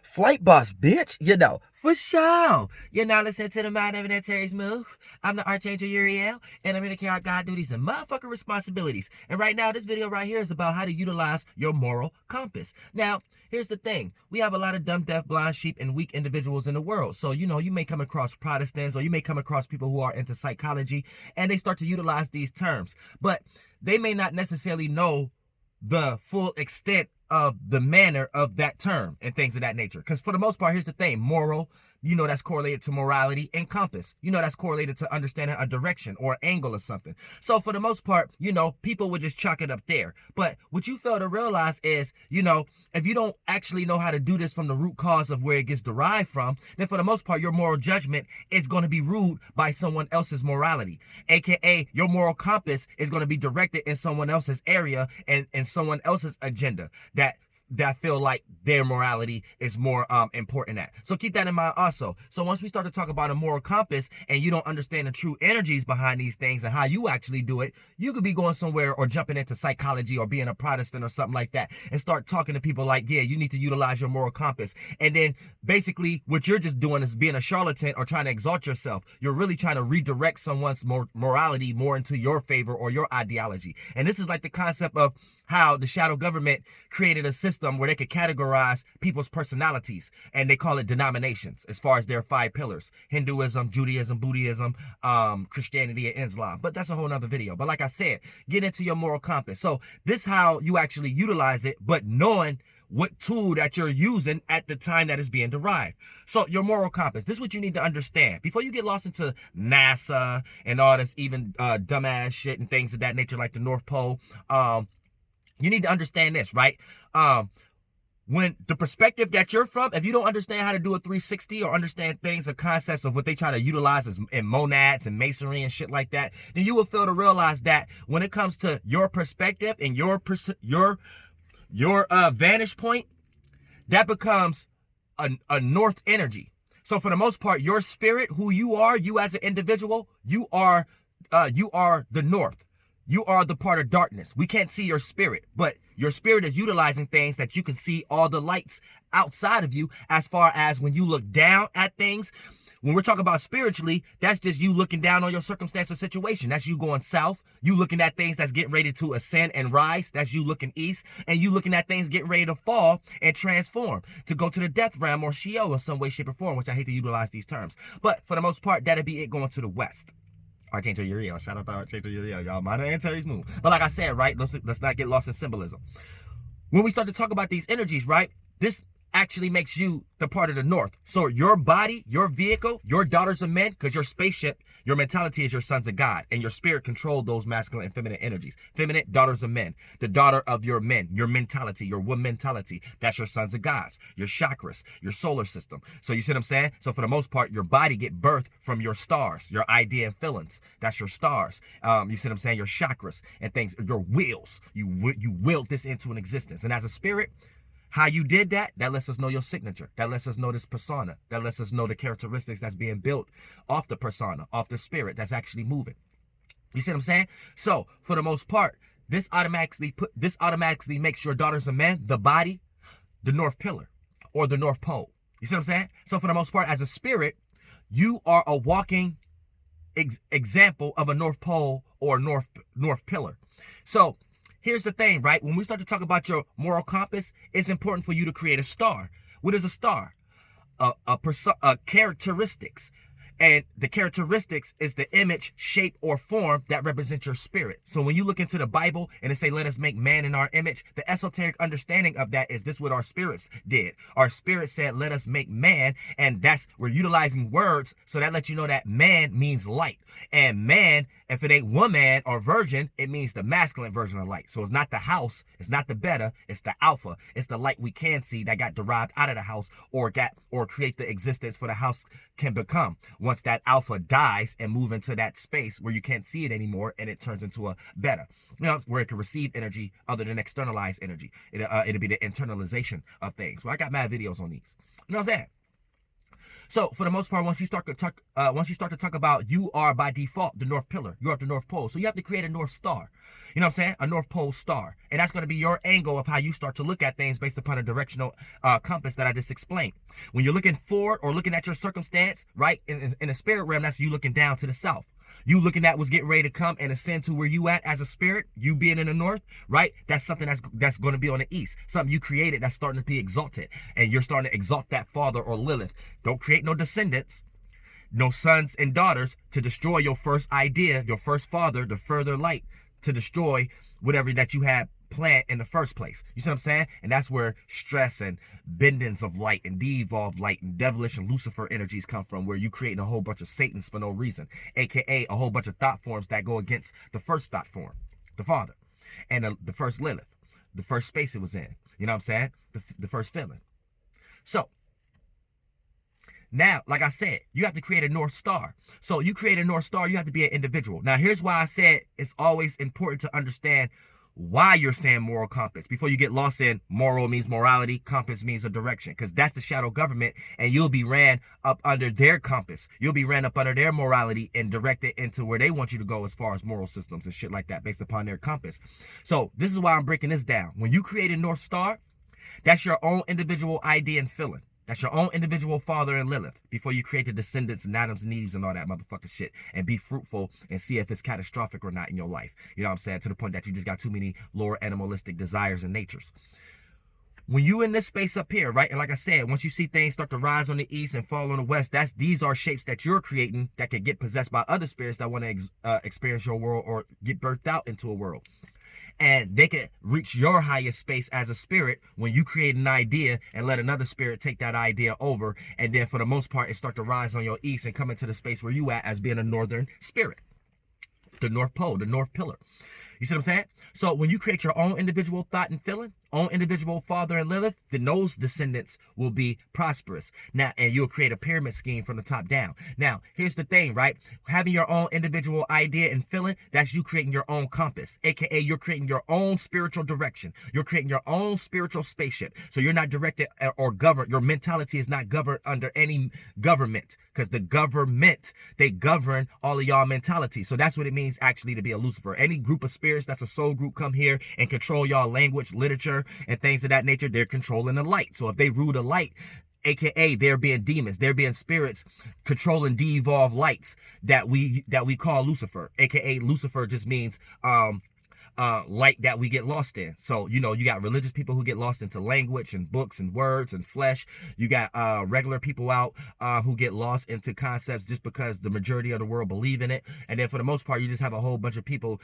Flight boss, bitch. For sure. You're now listening to the Mind of Terry's Move. I'm the Archangel Uriel, and I'm here to carry out God duties and motherfucking responsibilities. And right now, this video right here is about how to utilize your moral compass. Now, here's the thing. We have a lot of dumb, deaf, blind sheep and weak individuals in the world. So, you may come across Protestants or you may come across people who are into psychology, and they start to utilize these terms. But they may not necessarily know the full extent of the manner of that term and things of that nature. Because for the most part, here's the thing. Moral, that's correlated to morality, and compass, that's correlated to understanding a direction or angle or something. So for the most part, people would just chalk it up there. But what you fail to realize is, if you don't actually know how to do this from the root cause of where it gets derived from, then for the most part, your moral judgment is going to be ruled by someone else's morality. AKA, your moral compass is going to be directed in someone else's area and someone else's agenda that feel like their morality is more important at. So keep that in mind also. So once we start to talk about a moral compass and you don't understand the true energies behind these things and how you actually do it, you could be going somewhere or jumping into psychology or being a Protestant or something like that and start talking to people like, yeah, you need to utilize your moral compass. And then basically what you're just doing is being a charlatan or trying to exalt yourself. You're really trying to redirect someone's morality more into your favor or your ideology. And this is like the concept of how the shadow government created a system where they could categorize people's personalities, and they call it denominations as far as their 5 pillars: Hinduism, Judaism, Buddhism, Christianity, and Islam. But that's a whole nother video. But like I said, get into your moral compass. So this is how you actually utilize it, but knowing what tool that you're using at the time that is being derived. So your moral compass, this is what you need to understand before you get lost into NASA and all this even dumbass shit and things of that nature like the North Pole. You need to understand this, right? When the perspective that you're from, if you don't understand how to do a 360 or understand things or concepts of what they try to utilize as in monads and masonry and shit like that, then you will fail to realize that when it comes to your perspective and your vantage point, that becomes a north energy. So for the most part, your spirit, who you are, you as an individual, you are the north. You are the part of darkness. We can't see your spirit, but your spirit is utilizing things that you can see all the lights outside of you. As far as when you look down at things, when we're talking about spiritually, that's just you looking down on your circumstance or situation. That's you going south. You looking at things that's getting ready to ascend and rise. That's you looking east. And you looking at things getting ready to fall and transform, to go to the death realm or Sheol in some way, shape, or form, which I hate to utilize these terms. But for the most part, that'd be it going to the west. Archangel Uriel. Shout out to Archangel Uriel, y'all. Mind and Terry's Move. But like I said, right, let's not get lost in symbolism. When we start to talk about these energies, right, this actually makes you the part of the north. So your body, your vehicle, your daughters of men, because your spaceship, your mentality is your sons of God, and your spirit controls those masculine and feminine energies. Feminine, daughters of men. The daughter of your men, your mentality, your woman mentality, that's your sons of gods, your chakras, your solar system. So you see what I'm saying? So for the most part, your body get birthed from your stars, your idea and feelings. That's your stars. You see what I'm saying? Your chakras and things, your wills. You willed this into an existence. And as a spirit, how you did that, that lets us know your signature. That lets us know this persona. That lets us know the characteristics that's being built off the persona, off the spirit that's actually moving. You see what I'm saying? So for the most part, this automatically makes your daughters of men, the body, the North Pillar or the North Pole. You see what I'm saying? So for the most part, as a spirit, you are a walking example of a North Pole or North Pillar. So here's the thing, right? When we start to talk about your moral compass, it's important for you to create a star. What is a star? A characteristics. And the characteristics is the image, shape, or form that represents your spirit. So when you look into the Bible and it say, let us make man in our image, the esoteric understanding of that is this what our spirits did. Our spirit said, let us make man. And we're utilizing words. So that lets you know that man means light. And man, if it ain't woman or virgin, it means the masculine version of light. So it's not the house. It's not the beta. It's the alpha. It's the light we can see that got derived out of the house or create the existence for the house can become. Once that alpha dies and move into that space where you can't see it anymore and it turns into a beta, where it can receive energy other than externalized energy. It'll be the internalization of things. So I got mad videos on these. You know what I'm saying? So for the most part, once you start to talk about, you are by default the North Pillar. You're at the North Pole. So you have to create a North Star. You know what I'm saying? A North Pole star. And that's going to be your angle of how you start to look at things based upon a directional compass that I just explained. When you're looking forward or looking at your circumstance, right, in the spirit realm, that's you looking down to the south. You looking at what's getting ready to come and ascend to where you at as a spirit, you being in the north, right? That's something that's going to be on the east. Something you created that's starting to be exalted. And you're starting to exalt that father or Lilith. Don't create no descendants, no sons and daughters to destroy your first idea, your first father, the further light, to destroy whatever that you had planned in the first place. You see what I'm saying? And that's where stress and bendings of light and de-evolved light and devilish and Lucifer energies come from, where you creating a whole bunch of Satans for no reason, aka a whole bunch of thought forms that go against the first thought form, the father, and the first Lilith, the first space it was in. You know what I'm saying? The first feeling. So now, like I said, you have to create a North Star. So you create a North Star, you have to be an individual. Now, here's why I said it's always important to understand why you're saying moral compass before you get lost in moral means morality, compass means a direction, because that's the shadow government, and you'll be ran up under their compass. You'll be ran up under their morality and directed into where they want you to go as far as moral systems and shit like that based upon their compass. So this is why I'm breaking this down. When you create a North Star, that's your own individual idea and feeling. That's your own individual father and Lilith before you create the descendants and Adams and Eves and all that motherfucking shit, and be fruitful and see if it's catastrophic or not in your life. You know what I'm saying? To the point that you just got too many lower animalistic desires and natures. When you in this space up here, right? And like I said, once you see things start to rise on the east and fall on the west, these are shapes that you're creating that could get possessed by other spirits that want to experience your world or get birthed out into a world. And they can reach your highest space as a spirit when you create an idea and let another spirit take that idea over. And then for the most part, it start to rise on your east and come into the space where you at as being a northern spirit. The North Pole, the North Pillar. You see what I'm saying? So when you create your own individual thought and feeling, own individual father and Lilith, then those descendants will be prosperous. Now, and you'll create a pyramid scheme from the top down. Now, here's the thing, right? Having your own individual idea and feeling, that's you creating your own compass, aka you're creating your own spiritual direction. You're creating your own spiritual spaceship. So you're not directed or governed. Your mentality is not governed under any government, because the government, they govern all of y'all mentality. So that's what it means actually to be a Lucifer. Any group of spirits that's a soul group come here and control y'all language, literature, and things of that nature, they're controlling the light. So if they rule the light, aka they're being demons, they're being spirits controlling de-evolved lights that we call Lucifer, aka Lucifer just means light that we get lost in. So, you know, you got religious people who get lost into language and books and words and flesh. You got regular people out who get lost into concepts just because the majority of the world believe in it. And then for the most part, you just have a whole bunch of people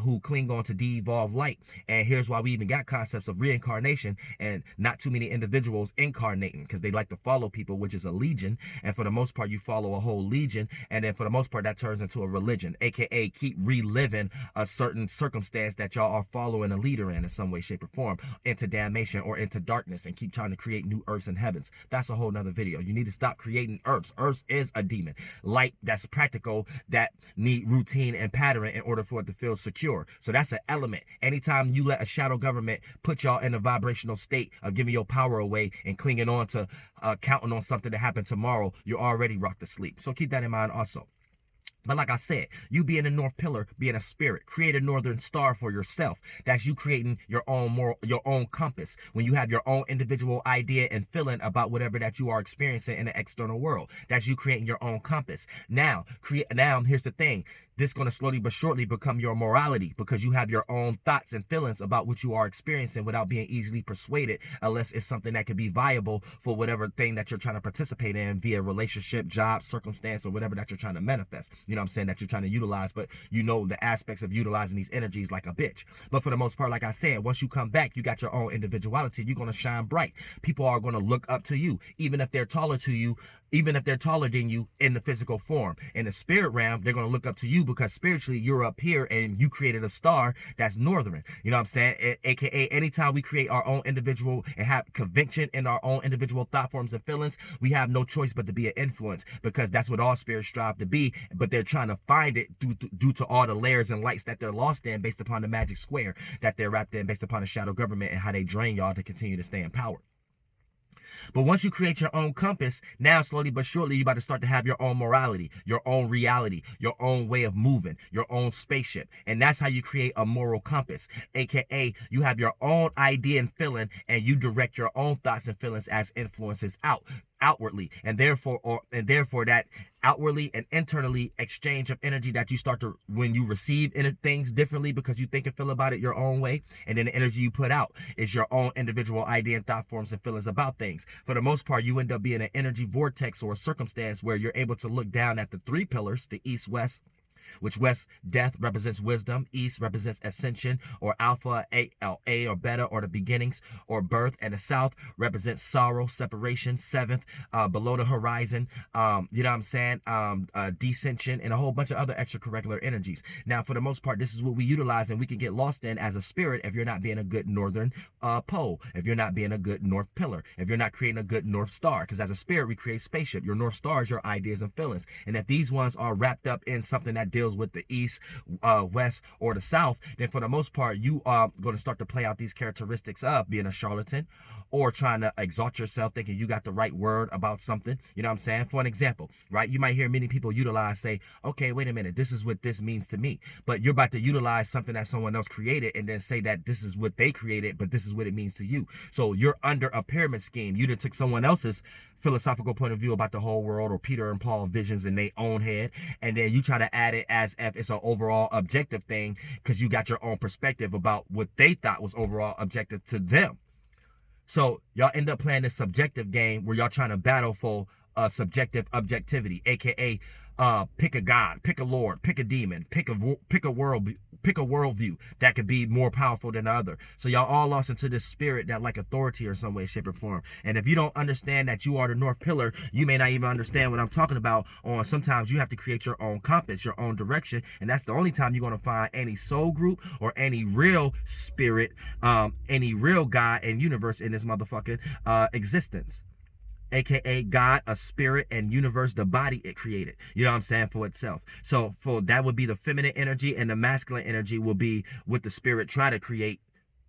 who cling on to de-evolved light. And here's why we even got concepts of reincarnation and not too many individuals incarnating, because they like to follow people, which is a legion. And for the most part, you follow a whole legion. And then for the most part, that turns into a religion, aka keep reliving a certain circumstance that y'all are following a leader in some way, shape, or form into damnation or into darkness, and keep trying to create new earths and heavens. That's a whole nother video. You need to stop creating earths. Earth is a demon. Light that's practical, that need routine and pattern in order for it to feel secure. So that's an element. Anytime you let a shadow government put y'all in a vibrational state of giving your power away and clinging on to counting on something to happen tomorrow, you're already rocked to sleep. So keep that in mind also. But like I said, you being a North Pillar, being a spirit, create a Northern Star for yourself. That's you creating your own moral, your own compass. When you have your own individual idea and feeling about whatever that you are experiencing in the external world, that's you creating your own compass. Now, here's the thing. This is going to slowly but surely become your morality, because you have your own thoughts and feelings about what you are experiencing without being easily persuaded, unless it's something that could be viable for whatever thing that you're trying to participate in via relationship, job, circumstance, or whatever that you're trying to manifest. You know what I'm saying? That you're trying to utilize, but you know the aspects of utilizing these energies like a bitch. But for the most part, like I said, once you come back, you got your own individuality. You're going to shine bright. People are going to look up to you, even if they're taller to you, even if they're taller than you in the physical form. In the spirit realm, they're going to look up to you because spiritually you're up here and you created a star that's northern. You know what I'm saying? AKA anytime we create our own individual and have conviction in our own individual thought forms and feelings, we have no choice but to be an influence, because that's what all spirits strive to be, but they're trying to find it due to all the layers and lights that they're lost in based upon the magic square that they're wrapped in based upon the shadow government and how they drain y'all to continue to stay in power. But once you create your own compass, now slowly but surely, you're about to start to have your own morality, your own reality, your own way of moving, your own spaceship. And that's how you create a moral compass, aka you have your own idea and feeling, and you direct your own thoughts and feelings as influences outwardly, and therefore that outwardly and internally exchange of energy that you start to, when you receive things differently because you think and feel about it your own way, and then the energy you put out is your own individual idea and thought forms and feelings about things. For the most part, you end up being an energy vortex or a circumstance where you're able to look down at the three pillars, the east, west, which west, death, represents wisdom, east represents ascension or alpha, A or beta, or the beginnings or birth, and the south represents sorrow, separation, seventh, below the horizon, you know what I'm saying, descension, and a whole bunch of other extracurricular energies. Now, for the most part, this is what we utilize and we can get lost in as a spirit if you're not being a good northern pole, if you're not being a good north pillar, if you're not creating a good north star, because as a spirit, we create spaceship. Your north star is your ideas and feelings, and if these ones are wrapped up in something that deals with the east, west, or the south, then for the most part, you are going to start to play out these characteristics of being a charlatan or trying to exalt yourself, thinking you got the right word about something. You know what I'm saying? For an example, right? You might hear many people utilize, say, okay, wait a minute, this is what this means to me. But you're about to utilize something that someone else created and then say that this is what they created, but this is what it means to you. So you're under a pyramid scheme. You done took someone else's philosophical point of view about the whole world, or Peter and Paul visions in their own head, and then you try to add it as if it's an overall objective thing because you got your own perspective about what they thought was overall objective to them. So y'all end up playing this subjective game where y'all trying to battle for subjective objectivity, aka pick a god, pick a lord, pick a demon, pick a worldview that could be more powerful than the other. So y'all all lost into this spirit that like authority or some way, shape, or form. And if you don't understand that you are the north pillar, you may not even understand what I'm talking about. On sometimes you have to create your own compass, your own direction, and that's the only time you're gonna find any soul group or any real spirit, any real God and universe in this motherfucking existence. AKA God, a spirit, and universe, the body it created. You know what I'm saying? For itself. So for that would be the feminine energy, and the masculine energy will be what the spirit try to create,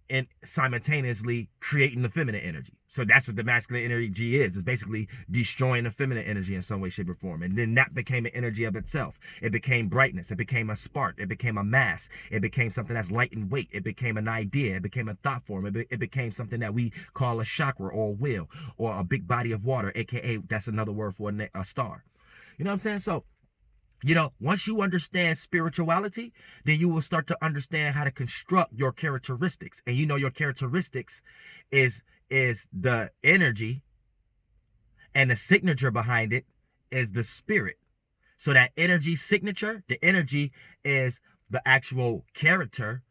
and simultaneously creating the feminine energy. So that's what the masculine energy is. It's basically destroying the feminine energy in some way, shape, or form. And then that became an energy of itself. It became brightness. It became a spark. It became a mass. It became something that's light in weight. It became an idea. It became a thought form. It became something that we call a chakra or a wheel or a big body of water, aka that's another word for a star. You know what I'm saying? So, you know, once you understand spirituality, then you will start to understand how to construct your characteristics. And you know your characteristics is the energy, and the signature behind it is the spirit. So that energy signature, the energy is the actual character,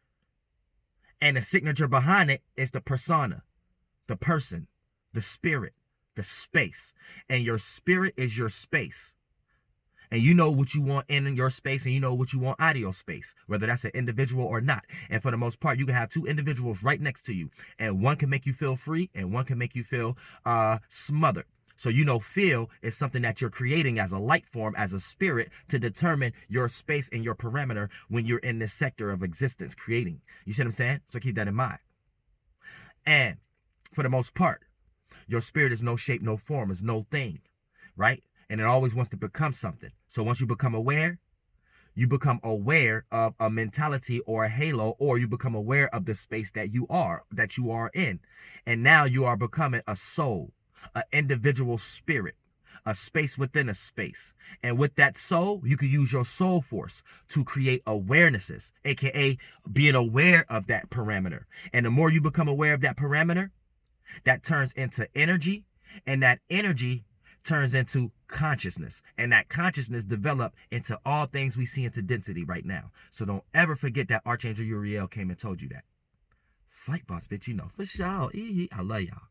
and the signature behind it is the persona, the person, the spirit, the space. And your spirit is your space. And you know what you want in your space, and you know what you want out of your space, whether that's an individual or not. And for the most part, you can have two individuals right next to you, and one can make you feel free and one can make you feel smothered. So you know, feel is something that you're creating as a light form, as a spirit, to determine your space and your parameter when you're in this sector of existence creating. You see what I'm saying? So keep that in mind. And for the most part, your spirit is no shape, no form, is no thing, right? And it always wants to become something. So once you become aware of a mentality or a halo, or you become aware of the space that you are in. And now you are becoming a soul, an individual spirit, a space within a space. And with that soul, you can use your soul force to create awarenesses, aka being aware of that parameter. And the more you become aware of that parameter, that turns into energy, and that energy turns into consciousness, and that consciousness develop into all things we see into density right now. So don't ever forget that Archangel Uriel came and told you that. Flight boss, bitch, you know, for sure. I love y'all.